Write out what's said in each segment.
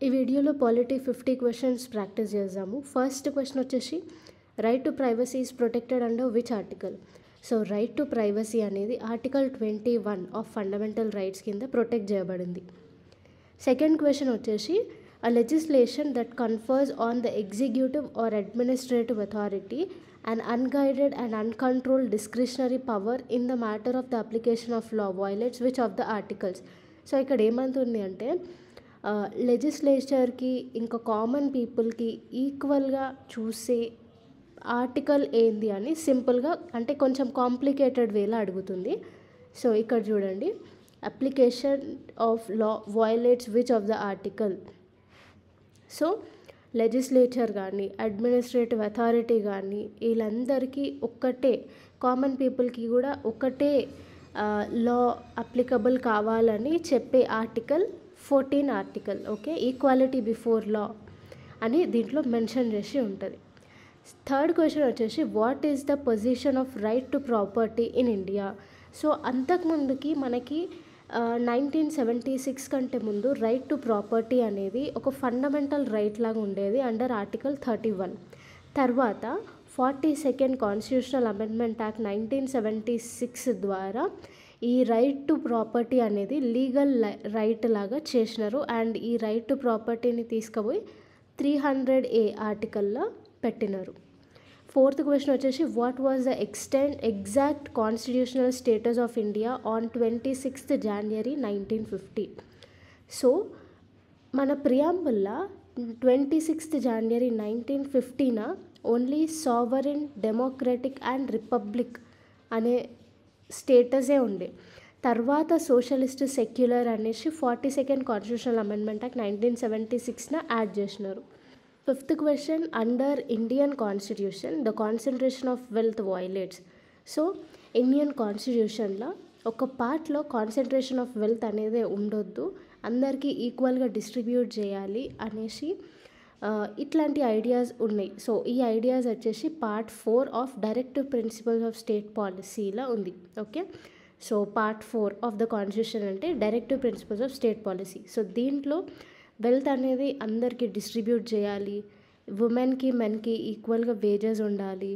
ఈ వీడియోలో polity 50 questions practice చేద్దాము. ఫస్ట్ క్వశ్చన్ వచ్చేసి right to privacy is protected under which article? So right to privacy అనేది article 21 of fundamental rights కింద protect చేయబడింది. Second question వచ్చేసి a legislation that confers on the executive or administrative authority an unguided and uncontrolled discretionary power in the matter of the application of law violates which of the articles? So ఇక్కడ ఏమంటుంది అంటే లెజిస్లేచర్కి ఇంకా common పీపుల్కి ఈక్వల్గా చూసే article ఏంది అని సింపుల్గా అంటే కొంచెం కాంప్లికేటెడ్ వేలో అడుగుతుంది. సో ఇక్కడ చూడండి, application of law violates which of the article. So legislature కానీ అడ్మినిస్ట్రేటివ్ అథారిటీ కానీ వీళ్ళందరికీ ఒక్కటే, కామన్ పీపుల్కి కూడా ఒకటే లా అప్లికబుల్ కావాలని చెప్పే article 14 article. Okay, equality before law అని దీంట్లో మెన్షన్ చేసి ఉంటుంది. థర్డ్ క్వశ్చన్ వచ్చేసి what is the position of right to property in India? So అంతకుముందుకి మనకి 1976 కంటే ముందు రైట్ టు ప్రాపర్టీ అనేది ఒక ఫండమెంటల్ రైట్ లాగా ఉండేది అండర్ ఆర్టికల్ 31. తర్వాత 42nd కాన్స్టిట్యూషనల్ అమెండ్మెంట్ యాక్ట్ 1976 ద్వారా ఈ రైట్ టు ప్రాపర్టీ అనేది లీగల్ రైట్ లాగా చేసినారు. అండ్ ఈ రైట్ టు ప్రాపర్టీని తీసుకుపోయి 300A ఆర్టికల్లో పెట్టినారు. ఫోర్త్ క్వశ్చన్ వచ్చేసి what was the exact constitutional status of India on 26th January 1950? So మన ప్రియాంబుల్లో 26th January 1950న only sovereign, democratic and republic అనే స్టేటసే ఉండే. తర్వాత సోషలిస్ట్, సెక్యులర్ అనేసి 42nd కాన్స్టిట్యూషనల్ అమెండ్మెంట్ యాక్ట్ 1976న యాడ్ చేసినారు. Fifth question under Indian constitution the concentration of wealth violates. So Indian కాన్స్టిట్యూషన్లో ఒక పార్ట్లో కాన్సన్ట్రేషన్ ఆఫ్ వెల్త్ అనేది ఉండొద్దు, అందరికీ ఈక్వల్గా డిస్ట్రిబ్యూట్ చేయాలి అనేసి ఇట్లాంటి ఐడియాస్ ఉన్నాయి. సో ఈ ఐడియాస్ వచ్చేసి part 4 of directive principles of state పాలసీలో ఉంది. Okay, so part 4 of the constitution అంటే directive principles of state policy. So దీంట్లో వెల్త్ అనేది అందరికీ డిస్ట్రిబ్యూట్ చేయాలి, ఉమెన్కి మెన్కి ఈక్వల్గా వేజెస్ ఉండాలి,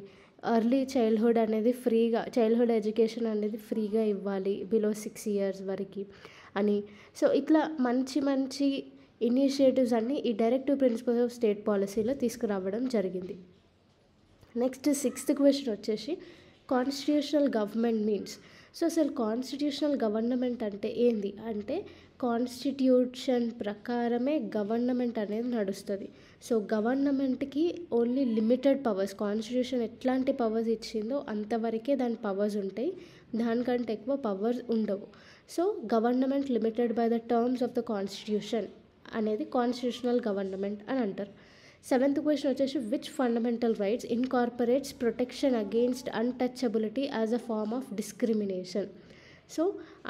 ఎర్లీ చైల్డ్హుడ్ అనేది ఫ్రీగా, చైల్డ్హుడ్ ఎడ్యుకేషన్ అనేది ఫ్రీగా ఇవ్వాలి బిలో 6 years వరకు అని. సో ఇట్లా మంచి మంచి ఇనిషియేటివ్స్ అన్నీ ఈ డైరెక్టివ్ ప్రిన్సిపల్స్ ఆఫ్ స్టేట్ పాలసీలో తీసుకురావడం జరిగింది. నెక్స్ట్ 6th క్వశ్చన్ వచ్చేసి కాన్స్టిట్యూషనల్ గవర్నమెంట్ మీన్స్. సో అసలు కాన్స్టిట్యూషనల్ గవర్నమెంట్ అంటే ఏంది అంటే కాన్స్టిట్యూషన్ ప్రకారమే గవర్నమెంట్ అనేది నడుస్తుంది. సో గవర్నమెంట్కి ఓన్లీ లిమిటెడ్ పవర్స్, కాన్స్టిట్యూషన్ ఎట్లాంటి పవర్స్ ఇచ్చిందో అంతవరకే దాని పవర్స్ ఉంటాయి, దానికంటే ఎక్కువ పవర్స్ ఉండవు. So government limited by the terms of the constitution అనేది కాన్స్టిట్యూషనల్ గవర్నమెంట్ అని అంటారు. 7th క్వశ్చన్ వచ్చేసి which fundamental rights incorporates protection against untouchability as a form of discrimination? So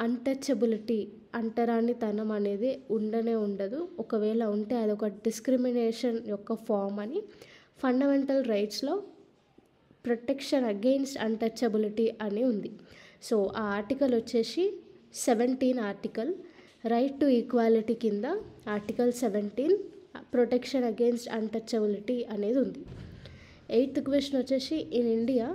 untouchability, అంటరానితనం అనేది ఉండనే ఉండదు, ఒకవేళ ఉంటే అదొక డిస్క్రిమినేషన్ యొక్క ఫామ్ అని ఫండమెంటల్ రైట్స్లో ప్రొటెక్షన్ అగెయిన్స్ట్ అన్టచబిలిటీ అని ఉంది. సో ఆ ఆర్టికల్ వచ్చేసి 17 ఆర్టికల్. రైట్ టు ఈక్వాలిటీ కింద ఆర్టికల్ 17 ప్రొటెక్షన్ అగెయిన్స్ట్ అన్టచబిలిటీ అనేది ఉంది. 8th క్వశ్చన్ వచ్చేసి in India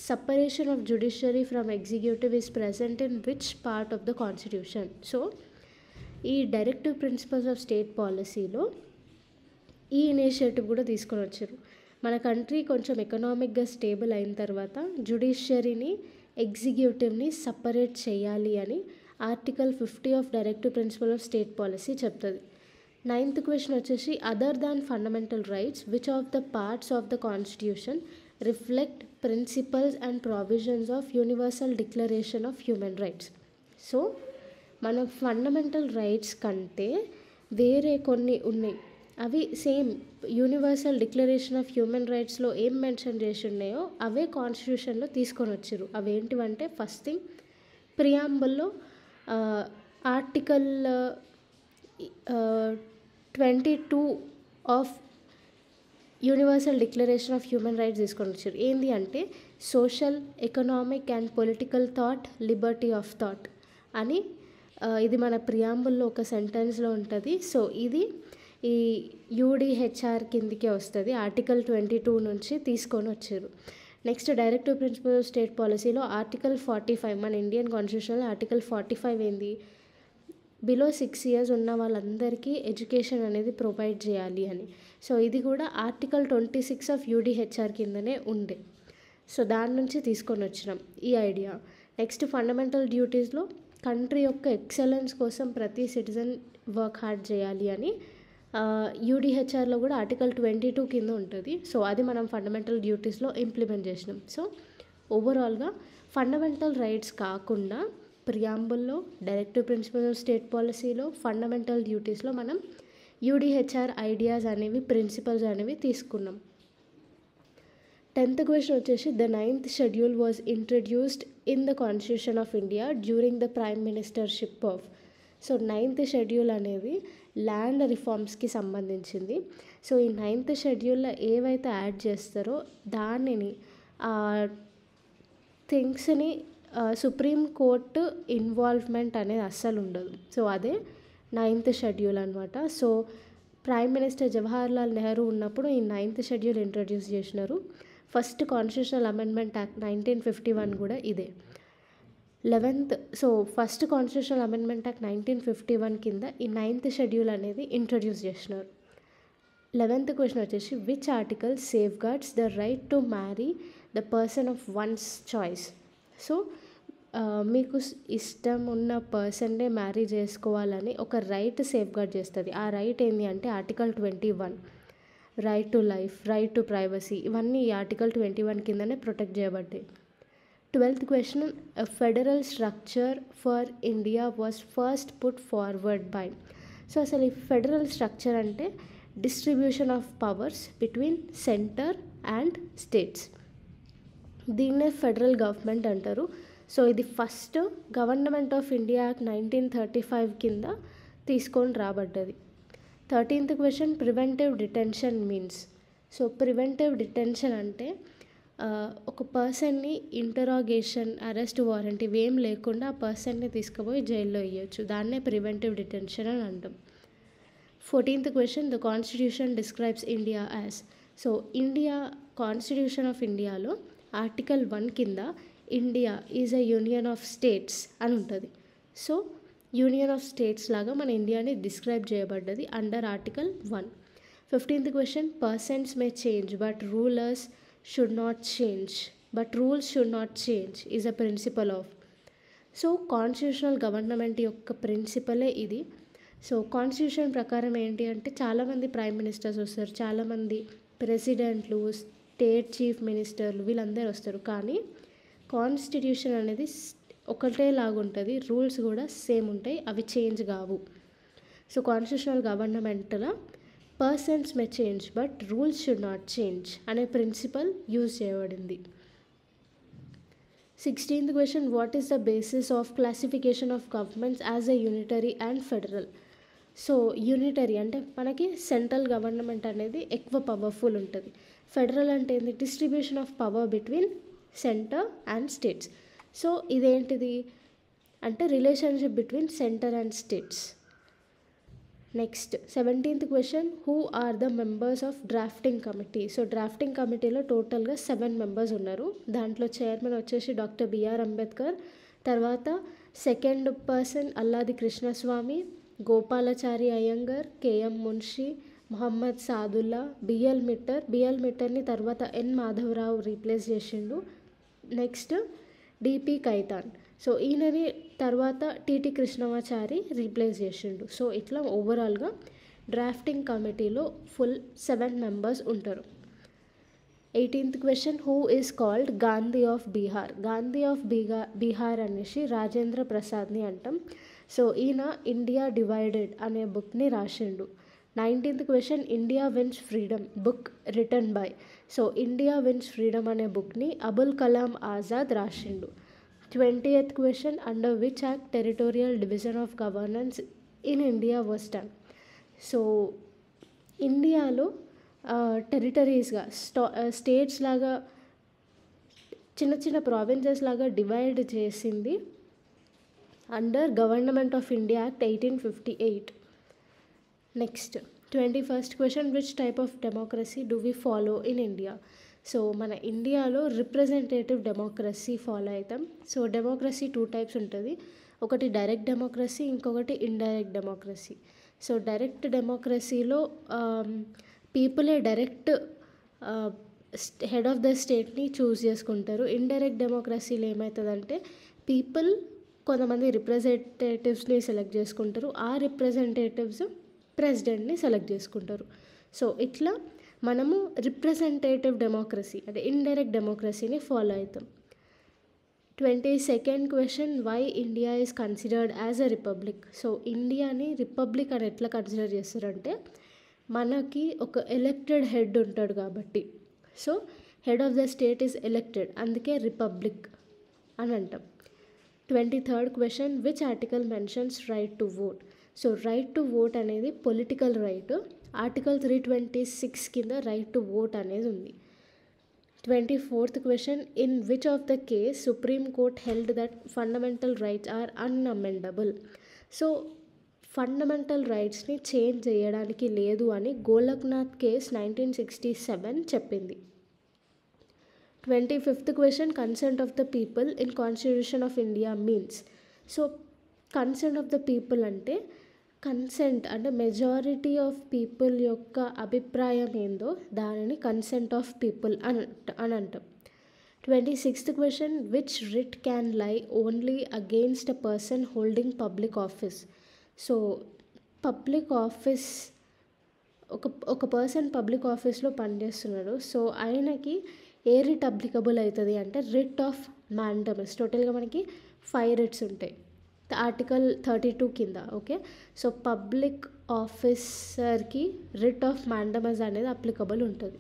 separation of judiciary from executive is present in which part of the constitution? So ఈ directive principles of state పాలసీలో ఈ initiative కూడా తీసుకొని వచ్చారు. మన కంట్రీ కొంచెం ఎకనామిక్గా స్టేబుల్ అయిన తర్వాత జ్యుడిషియరీని, ఎగ్జిక్యూటివ్ని సపరేట్ చేయాలి అని article 50 of directive principle of state policy చెప్తుంది. 9th క్వశ్చన్ వచ్చేసి other than fundamental rights which of the parts of the constitution reflect principles and provisions of universal declaration of human rights? So మన fundamental rights కంటే వేరే కొన్ని ఉన్నాయి, అవి same universal declaration of human రైట్స్లో ఏం mention చేసి ఉన్నాయో అవే కాన్స్టిట్యూషన్లో తీసుకొని వచ్చారు. అవేంటివంటే ఫస్ట్ థింగ్ ప్రియాంబుల్లో article 22 of universal declaration of human rights తీసుకొని వచ్చారు. ఏంటి అంటే social, economic and political thought, Liberty of thought అని ఇది మన ప్రియాంబుల్లో ఒక సెంటెన్స్లో ఉంటుంది. సో ఇది ఈ యూడిహెచ్ఆర్ కిందికే వస్తుంది. ఆర్టికల్ 22 నుంచి తీసుకొని వచ్చారు. Next directive principle of state పాలసీలో ఆర్టికల్ 45, మన ఇండియన్ కాన్స్టిట్యూషన్లో ఆర్టికల్ 45 ఏంది, బిలో 6 years ఉన్న వాళ్ళందరికీ ఎడ్యుకేషన్ అనేది ప్రొవైడ్ చేయాలి అని. సో ఇది కూడా ఆర్టికల్ 26 ఆఫ్ యూడిహెచ్ఆర్ కిందనే ఉండే. సో దాని నుంచి తీసుకొని వచ్చినాం ఈ ఐడియా. నెక్స్ట్ ఫండమెంటల్ డ్యూటీస్లో కంట్రీ యొక్క ఎక్సలెన్స్ కోసం ప్రతి సిటిజన్ వర్క్ హార్డ్ చేయాలి అని యూడిహెచ్ఆర్లో కూడా ఆర్టికల్ 22 కింద ఉంటుంది. సో అది మనం ఫండమెంటల్ డ్యూటీస్లో ఇంప్లిమెంట్ చేసినాం. సో ఓవరాల్గా ఫండమెంటల్ రైట్స్ కాకుండా ప్రియాంబుల్లో, డైరెక్టివ్ ప్రిన్సిపల్ ఆఫ్ స్టేట్ పాలసీలో, ఫండమెంటల్ డ్యూటీస్లో మనం యూడిహెచ్ఆర్ ఐడియాస్ అనేవి, ప్రిన్సిపల్స్ అనేవి తీసుకున్నాం. 10th క్వశ్చన్ వచ్చేసి the 9th schedule was introduced in the constitution of India during the prime ministership of. So 9th schedule అనేది ల్యాండ్ రిఫార్మ్స్కి సంబంధించింది. సో ఈ 9th షెడ్యూల్లో ఏవైతే యాడ్ చేస్తారో దానిని థింగ్స్ని సుప్రీం కోర్టు ఇన్వాల్వ్మెంట్ అనేది అస్సలు ఉండదు. సో అదే 9th షెడ్యూల్ అనమాట. So prime minister Jawaharlal Nehru ఉన్నప్పుడు ఈ 9th షెడ్యూల్ ఇంట్రడ్యూస్ చేసినారు. ఫస్ట్ కాన్స్టిట్యూషనల్ అమెండ్మెంట్ యాక్ట్ 1951 కూడా ఇదే. 11th so first constitutional amendment act 1951 కింద ఈ 9th షెడ్యూల్ అనేది ఇంట్రడ్యూస్ చేసినారు. 11th క్వశ్చన్ వచ్చేసి which article safe guards the right to marry the person of once choice. So మీకు ఇష్టం ఉన్న పర్సన్నే మ్యారీ చేసుకోవాలని ఒక రైట్ సేఫ్ గార్డ్ చేస్తుంది. ఆ రైట్ ఏంటి అంటే article 21, right to life, right to privacy, ఇవన్నీ ఈ ఆర్టికల్ 21 కిందనే ప్రొటెక్ట్ చేయబడ్డాయి. 12th question federal structure for India was first put forward by. So అసలు ఈ ఫెడరల్ స్ట్రక్చర్ అంటే distribution of powers between centre and states. దీన్నే ఫెడరల్ గవర్నమెంట్ అంటారు. So ఇది first government of India act 1935 కింద తీసుకొని రాబడ్డది. 13th question preventive detention means. So preventive detention అంటే ఒక పర్సన్ని ఇంటరాగేషన్, అరెస్ట్ వారెంట్ ఇవేం లేకుండా ఆ పర్సన్ని తీసుకుపోయి జైల్లో వేయచ్చు. దాన్నే ప్రివెంటివ్ డిటెన్షన్ అని అంటాం. 14th question the constitution describes India as. So India constitution of ఇండియాలో ఆర్టికల్ 1 కింద India is a union of states అని ఉంటుంది. సో యూనియన్ ఆఫ్ స్టేట్స్ లాగా మన ఇండియాని డిస్క్రైబ్ చేయబడ్డది under article 1. 15th question persons may change but rulers should not change, but rules should not change is a principle of. So constitutional government యొక్క ప్రిన్సిపలే ఇది. So constitution ప్రకారం ఏంటి అంటే చాలామంది ప్రైమ్ మినిస్టర్స్ వస్తారు, చాలామంది ప్రెసిడెంట్లు, స్టేట్ చీఫ్ మినిస్టర్లు వీళ్ళందరూ వస్తారు. కానీ కాన్స్టిట్యూషన్ అనేది ఒకటే లాగుంటుంది, రూల్స్ కూడా సేమ్ ఉంటాయి, అవి చేంజ్ కావు. సో కాన్స్టిట్యూషనల్ గవర్నమెంట్లో persons may change but rules should not change అనే ప్రిన్సిపల్ యూజ్ చేయబడింది. 16th question what is the basis of classification of governments as a unitary and federal. So unitary అంటే మనకి central government అనేది ఎక్కువ powerful ఉంటుంది. Federal అంటే ఏంటి, distribution of power between centre and states. So ఇదేంటిది అంటే relationship between centre and states. Next 17th question who are the members of drafting committee. So drafting కమిటీలో టోటల్గా 7 మెంబర్స్ ఉన్నారు. దాంట్లో చైర్మన్ వచ్చేసి డాక్టర్ బిఆర్ అంబేద్కర్, తర్వాత second person Alladi Krishnaswamy, Gopalachari Ayyangar, KM Munshi, Mohammad Saadulla, BL మిట్టర్ని తర్వాత ఎన్ మాధవరావు రీప్లేస్ చేసిండు. Next DP Khaitan. సో ఈయనని తర్వాత టిటి కృష్ణమాచారి రీప్లేస్ చేసిండు. సో ఇట్లా ఓవరాల్గా డ్రాఫ్టింగ్ కమిటీలో ఫుల్ 7 మెంబర్స్ ఉంటారు. 18th question who is called Gandhi of Bihar. Gandhi of Bihar అనేసి రాజేంద్ర ప్రసాద్ని అంటాం. సో ఈయన ఇండియా డివైడెడ్ అనే బుక్ని రాసిండు. 19th question India wins freedom book written by. So India wins freedom అనే బుక్ని అబుల్ కలాం ఆజాద్ రాసిండు. 20th question under which act territorial division of governance in India was done. So ఇండియాలో టెరిటరీస్గా స్టేట్స్ లాగా చిన్న చిన్న ప్రావిన్సెస్ లాగా డివైడ్ చేసింది under government of India act 1858. Next 21st question, which type of democracy do we follow in India? So మన ఇండియాలో representative democracy follow అవుతాం. సో డెమోక్రసీ 2 టైప్స్ ఉంటుంది. ఒకటి డైరెక్ట్ డెమోక్రసీ, ఇంకొకటి ఇండైరెక్ట్ డెమోక్రసీ. సో డైరెక్ట్ డెమోక్రసీలో పీపులే direct head of the స్టేట్ని choose చేసుకుంటారు. ఇండైరెక్ట్ డెమోక్రసీలో ఏమవుతుందంటే పీపుల్ కొంతమంది రిప్రజెంటేటివ్స్ని సెలెక్ట్ చేసుకుంటారు. ఆ రిప్రజెంటేటివ్స్ ప్రెసిడెంట్ని సెలెక్ట్ చేసుకుంటారు. సో ఇట్లా మనము రిప్రజెంటేటివ్ డెమోక్రసీ అంటే ఇండైరెక్ట్ డెమోక్రసీని ఫాలో అవుతాం. 22nd question, why India is considered as a republic? So ఇండియాని రిపబ్లిక్ అని ఎట్లా కన్సిడర్ చేస్తారంటే మనకి ఒక ఎలక్టెడ్ హెడ్ ఉంటాడు కాబట్టి. So head of the state is elected, అందుకే రిపబ్లిక్ అని అంటాం. 23rd question, which article mentions right to vote? So right to vote అనేది పొలిటికల్ రైట్. ఆర్టికల్ 326 కింద రైట్ టు ఓట్ అనేది ఉంది. 24th question, in which of the case supreme court held that fundamental rights are unamendable? So fundamental రైట్స్ని change చేయడానికి లేదు అని Golaknath case 1967 చెప్పింది. 25th question, consent of the people in constitution of India means? So consent of the people అంటే consent అంటే majority of people యొక్క అభిప్రాయం ఏందో దానిని కన్సెంట్ ఆఫ్ పీపుల్ అని అంటాం. 26th question, which writ can lie only against a person holding public office? So public office ఒక person public ఆఫీస్లో పనిచేస్తున్నాడు. సో ఆయనకి ఏ రిట్ అప్లికబుల్ అవుతుంది అంటే రిట్ ఆఫ్ మ్యాండమస్. టోటల్గా మనకి 5 రిట్స్ ఉంటాయి ఆర్టికల్ 32 కింద. ఓకే, సో పబ్లిక్ ఆఫీసర్కి రిట్ ఆఫ్ మ్యాండమస్ అనేది అప్లికబుల్ ఉంటుంది.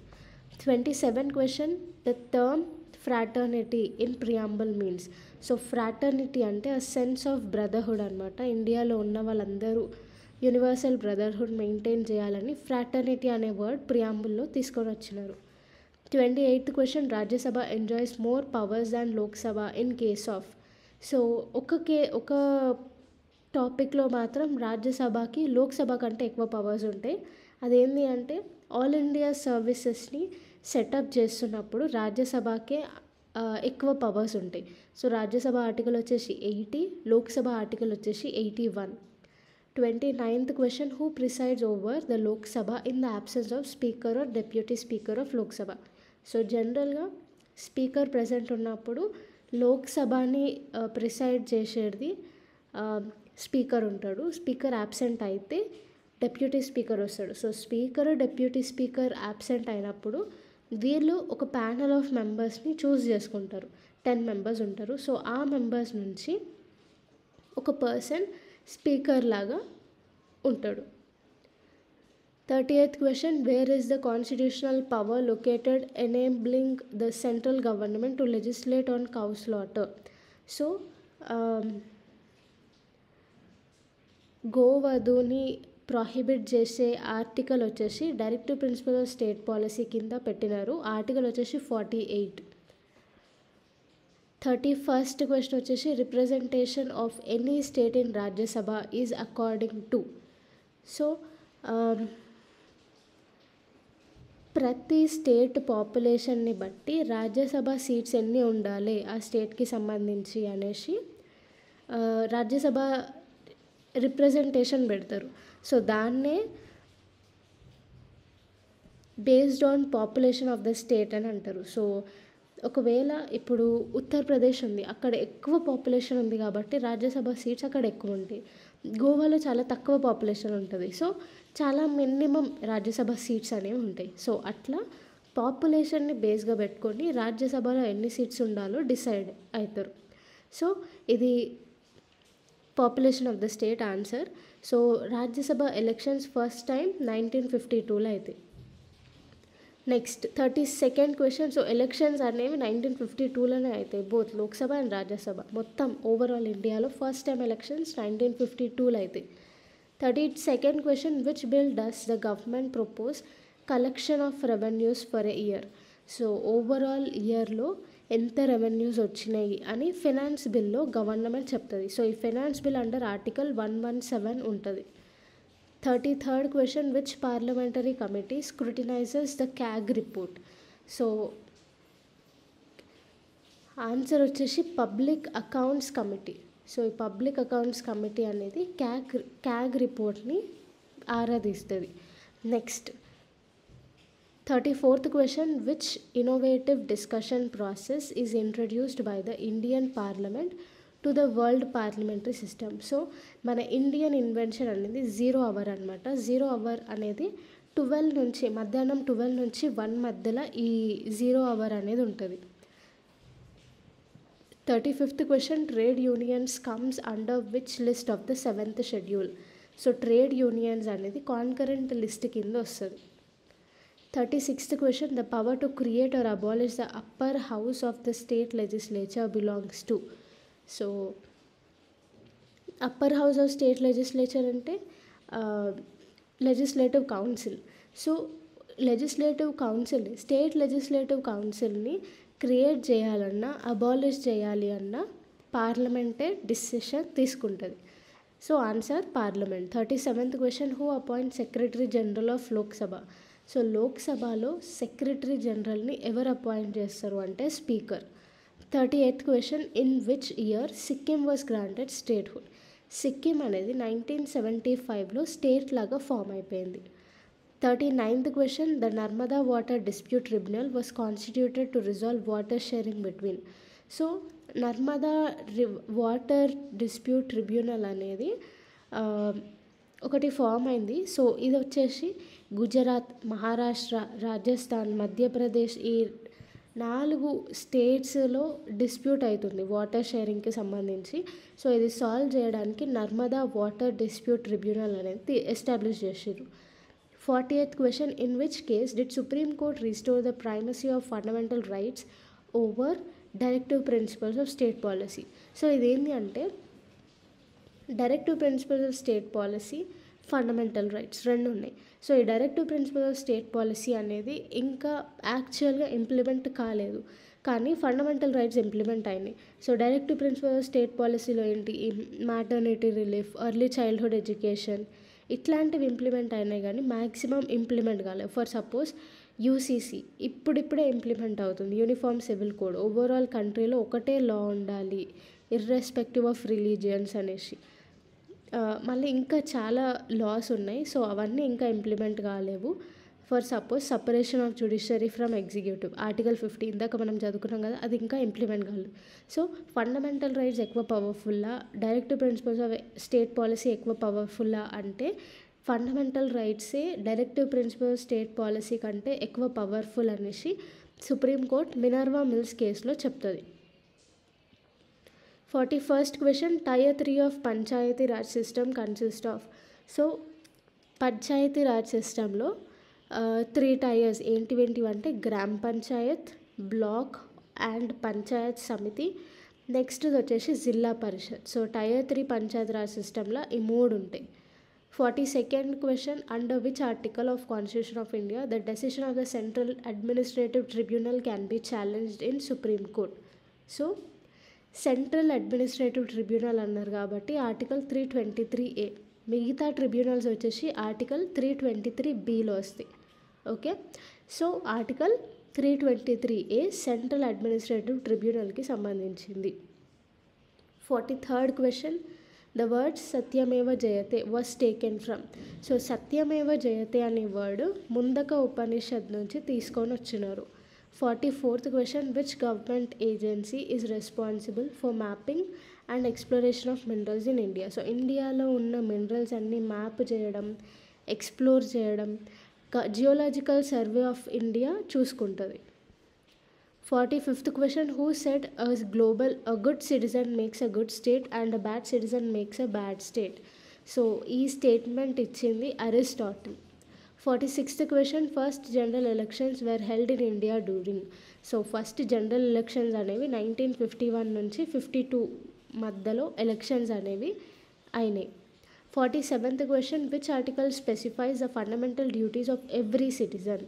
27th question, the term fraternity in preamble means? So fraternity అంటే అ సెన్స్ ఆఫ్ బ్రదర్హుడ్ అనమాట. ఇండియాలో ఉన్న వాళ్ళందరూ యూనివర్సల్ బ్రదర్హుడ్ మెయింటైన్ చేయాలని ఫ్రాటర్నిటీ అనే వర్డ్ ప్రియాంబుల్లో తీసుకొని వచ్చినారు. 28th question, Rajya Sabha enjoys more powers than Lok Sabha in case of? So ఒక టాపిక్లో మాత్రం రాజ్యసభకి లోక్సభ కంటే ఎక్కువ పవర్స్ ఉంటాయి. అదేంటి అంటే ఆల్ ఇండియా సర్వీసెస్ని సెటప్ చేస్తున్నప్పుడు రాజ్యసభకే ఎక్కువ పవర్స్ ఉంటాయి. సో రాజ్యసభ ఆర్టికల్ వచ్చేసి 80, లోక్సభ ఆర్టికల్ వచ్చేసి 81. 29th question, who presides over the Lok Sabha in the absence of speaker or deputy speaker of Lok Sabha? So జనరల్గా స్పీకర్ ప్రెసెంట్ ఉన్నప్పుడు లోక్సభని ప్రిసైడ్ చేసేది స్పీకర్ ఉంటాడు. స్పీకర్ యాబ్సెంట్ అయితే డెప్యూటీ స్పీకర్ వస్తాడు. So speaker deputy speaker absent అయినప్పుడు వీళ్ళు ఒక ప్యానల్ ఆఫ్ మెంబర్స్ని చూస్ చేసుకుంటారు. 10 మెంబర్స్ ఉంటారు. సో ఆ మెంబర్స్ నుంచి ఒక పర్సన్ స్పీకర్ లాగా ఉంటాడు. 30th question, where is the constitutional power located enabling the central government to legislate on cow slaughter? So గోవధుని ప్రొహిబిట్ చేసే ఆర్టికల్ వచ్చేసి directive principle of state policy కింద పెట్టినారు. ఆర్టికల్ వచ్చేసి 48. 31st క్వశ్చన్ వచ్చేసి, representation of any state in Rajya Sabha is according to? So ప్రతి state పాపులేషన్ని బట్టి రాజ్యసభ సీట్స్ ఎన్ని ఉండాలి ఆ స్టేట్కి సంబంధించి అనేసి రాజ్యసభ రిప్రజెంటేషన్ పెడతారు. సో దాన్నే based on population of the state అని అంటారు. సో ఒకవేళ ఇప్పుడు ఉత్తరప్రదేశ్ ఉంది, అక్కడ ఎక్కువ పాపులేషన్ ఉంది కాబట్టి రాజ్యసభ సీట్స్ అక్కడ ఎక్కువ ఉంటాయి. గోవాలో చాలా తక్కువ పాపులేషన్ ఉంటుంది. సో చాలా మినిమం రాజ్యసభ సీట్స్ అనేవి ఉంటాయి. సో అట్లా పాపులేషన్ని బేస్గా పెట్టుకొని రాజ్యసభలో ఎన్ని సీట్స్ ఉండాలో డిసైడ్ అవుతారు. సో ఇది population of the state answer. So Rajya Sabha elections first time 1952లో అయితే. Next 32nd question. So elections అనేవి 1952లోనే అవుతాయి, బోత్ లోక్సభ అండ్ రాజ్యసభ. మొత్తం ఓవరాల్ ఇండియాలో ఫస్ట్ టైం ఎలక్షన్స్ 1952లో అవుతాయి. 32nd question, which bill does the government propose collection of revenues for a year? So overall ఇయర్లో ఎంత revenues వచ్చినాయి అని ఫినాన్స్ బిల్లో గవర్నమెంట్ చెప్తుంది. సో ఈ ఫినాన్స్ బిల్ అండర్ ఆర్టికల్ 117 ఉంటుంది. 33rd question, which parliamentary committee scrutinizes the CAG report? So answer వచ్చేసి public accounts committee. So ఈ పబ్లిక్ అకౌంట్స్ కమిటీ అనేది క్యాగ్ రిపోర్ట్ని ఆరాధిస్తుంది. Next 34th question, which innovative discussion process is introduced by the Indian Parliament to the world parliamentary system? So మన Indian invention అనేది 0 hour అనమాట. 0 hour అనేది మధ్యాహ్నం 12 నుంచి 1 మధ్యలో ఈ 0 hour అనేది ఉంటుంది. 35th question, trade unions comes under which list of the 7th schedule? So trade unions అనేది కాన్కరెంట్ లిస్ట్ కింద వస్తుంది. 36th question, the power to create or abolish the upper house of the state legislature belongs to? So upper house of state legislature అంటే legislative council. So state legislative కౌన్సిల్ని create చేయాలన్నా abolish చేయాలి అన్న పార్లమెంటే decision తీసుకుంటుంది. So answer parliament. 37th question, who appoints secretary general of Lok Sabha? So లోక్సభలో secretary జనరల్ని ఎవరు అపాయింట్ చేస్తారు అంటే speaker. 38th question, in which year Sikkim was granted statehood? Sikkim అనేది 1975లో స్టేట్ లాగా ఫామ్ అయిపోయింది. 39th question, the Narmada Water Dispute Tribunal was constituted to resolve water sharing between? So Narmada water dispute tribunal అనేది ఒకటి ఫామ్ అయింది. So ఇది వచ్చేసి గుజరాత్, మహారాష్ట్ర, రాజస్థాన్, మధ్యప్రదేశ్ ఈ 4 స్టేట్స్లో డిస్ప్యూట్ అవుతుంది వాటర్ షేరింగ్కి సంబంధించి. సో ఇది సాల్వ్ చేయడానికి నర్మదా వాటర్ డిస్ప్యూట్ ట్రిబ్యునల్ అనేది ఎస్టాబ్లిష్ చేసారు. 40th question, in which case did Supreme Court restore the primacy of fundamental rights over directive principles of state policy? So ఇదేంటి అంటే directive principles of state policy, fundamental rights రెండు ఉన్నాయి. So ఈ directive principle of state policy అనేది ఇంకా యాక్చువల్గా implement కాలేదు, కానీ ఫండమెంటల్ రైట్స్ ఇంప్లిమెంట్ అయినాయి. So directive principle of state పాలసీలో ఏంటి, maternity relief, early childhood education ఇట్లాంటివి ఇంప్లిమెంట్ అయినాయి, కానీ మ్యాక్సిమం ఇంప్లిమెంట్ కాలేదు. ఫర్ సపోజ్ యూసీసీ ఇప్పుడిప్పుడే ఇంప్లిమెంట్ అవుతుంది, యూనిఫామ్ సివిల్ కోడ్, ఓవరాల్ కంట్రీలో ఒకటే లా ఉండాలి ఇర్రెస్పెక్టివ్ ఆఫ్ రిలీజియన్స్ అనేసి. మళ్ళీ ఇంకా చాలా లాస్ ఉన్నాయి. సో అవన్నీ ఇంకా ఇంప్లిమెంట్ కాలేవు. For suppose separation of judiciary from executive, article 50 ఇందాక మనం చదువుకున్నాం కదా, అది ఇంకా ఇంప్లిమెంట్ కాలేదు. సో ఫండమెంటల్ రైట్స్ ఎక్కువ పవర్ఫుల్లా, directive principles of state policy ఎక్కువ పవర్ఫుల్లా అంటే ఫండమెంటల్ రైట్సే డైరెక్టివ్ ప్రిన్సిపల్ స్టేట్ పాలసీ కంటే ఎక్కువ పవర్ఫుల్ అనేసి సుప్రీంకోర్టు మినర్వా మిల్స్ కేసులో చెప్తుంది. 41st question, Tier 3 of panchayati raj system consist of? So panchayati raj సిస్టంలో 3 టైర్స్ ఏంటివంటే gram panchayat, block and panchayat samiti. Next వచ్చేసి జిల్లా పరిషత్. సో Tier 3 పంచాయతీ రాజ్ సిస్టంలో ఈ 3 ఉంటాయి. 42nd question, under which article of Constitution of India the decision of the Central Administrative Tribunal can be challenged in Supreme Court? So central administrative tribunal అన్నారు కాబట్టి article 323A. మిగతా tribunals వచ్చేసి article 323Bలో వస్తాయి. Okay, so article 323A central administrative ట్రిబ్యునల్కి సంబంధించింది. 43rd question, the word Satyameva Jayate was taken from? So Satyameva Jayate అనే word ముందక ఉపనిషత్ నుంచి తీసుకొని వచ్చినారు. 44th question, which government agency is responsible for mapping and exploration of minerals in India? So ఇండియాలో ఉన్న minerals అన్నీ map చేయడం, ఎక్స్ప్లోర్ చేయడం జియోలాజికల్ సర్వే ఆఫ్ ఇండియా చూసుకుంటుంది. 45th question, who said a good citizen makes a good state and a bad citizen makes a bad state? So ఈ statement ఇచ్చింది Aristotle. 46th question, first general elections were held in India during? So first general elections అనేవి 1951 నుంచి 52 మధ్యలో elections అనేవి అయినాయి. 47th question, which article specifies the fundamental duties of every citizen?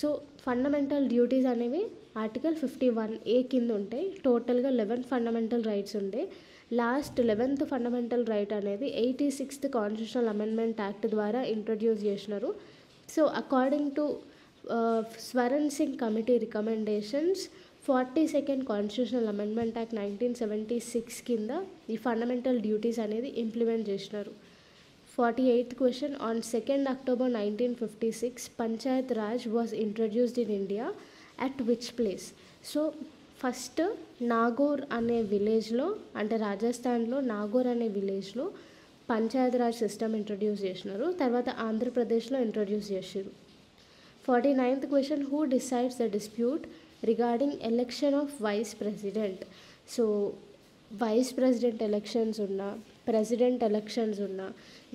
So fundamental duties అనేవి article 51A కింద ఉంటాయి. టోటల్గా 11 fundamental rights ఉంటాయి. లాస్ట్ 11th ఫండమెంటల్ రైట్ అనేది 86th కాన్స్టిట్యూషనల్ అమెండ్మెంట్ యాక్ట్ ద్వారా ఇంట్రడ్యూస్ చేసినారు. So according to Swaran Singh committee recommendations 42nd constitutional amendment act 1976 కింద ఈ ఫండమెంటల్ డ్యూటీస్ అనేది ఇంప్లిమెంట్ చేసినారు. 48th question, on 2nd October 1956 Panchayat Raj was introduced in India at which place? So first Nagaur అనే విలేజ్లో, అంటే రాజస్థాన్లో నాగోర్ అనే విలేజ్లో పంచాయత్ రాజ్ సిస్టమ్ ఇంట్రడ్యూస్ చేసినారు. తర్వాత ఆంధ్రప్రదేశ్లో ఇంట్రడ్యూస్ చేసారు. 49th question, who decides the dispute regarding election of vice president? So vice president elections ఉన్నా, ప్రెసిడెంట్ ఎలక్షన్స్ ఉన్నా,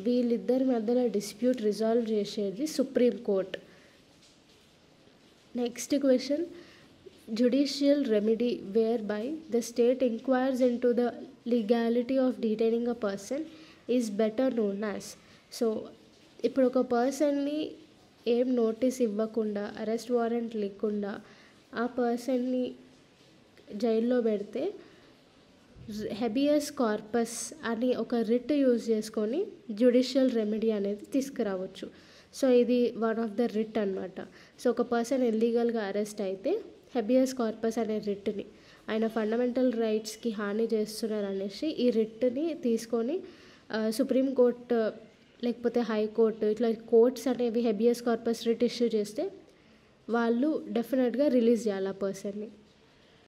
వీళ్ళిద్దరి మధ్యలో డిస్ప్యూట్ రిజాల్వ్ చేసేది supreme court. Next question, judicial remedy whereby the state inquires into the legality of detaining a person is better known as. So ఇప్పుడు ఒక పర్సన్ని ఏం notice ఇవ్వకుండా, అరెస్ట్ వారెంట్ లేకుండా ఆ పర్సన్ని జైల్లో పెడితే హెబియస్ కార్పస్ అని ఒక రిట్ యూజ్ చేసుకొని జ్యుడిషియల్ రెమెడీ అనేది తీసుకురావచ్చు. సో ఇది వన్ ఆఫ్ ద రిట్ అనమాట. సో ఒక పర్సన్ ఇల్లీగల్గా అరెస్ట్ అయితే హెబియస్ కార్పస్ అనే రిట్ని, ఆయన ఫండమెంటల్ రైట్స్కి హాని చేస్తున్నారు అనేసి ఈ రిట్ని తీసుకొని సుప్రీంకోర్టు లేకపోతే హైకోర్టు ఇట్లా కోర్ట్స్ అనేవి హెబియస్ కార్పస్ రిట్ ఇష్యూ చేస్తే వాళ్ళు డెఫినెట్గా రిలీజ్ చేయాలి ఆ పర్సన్ని.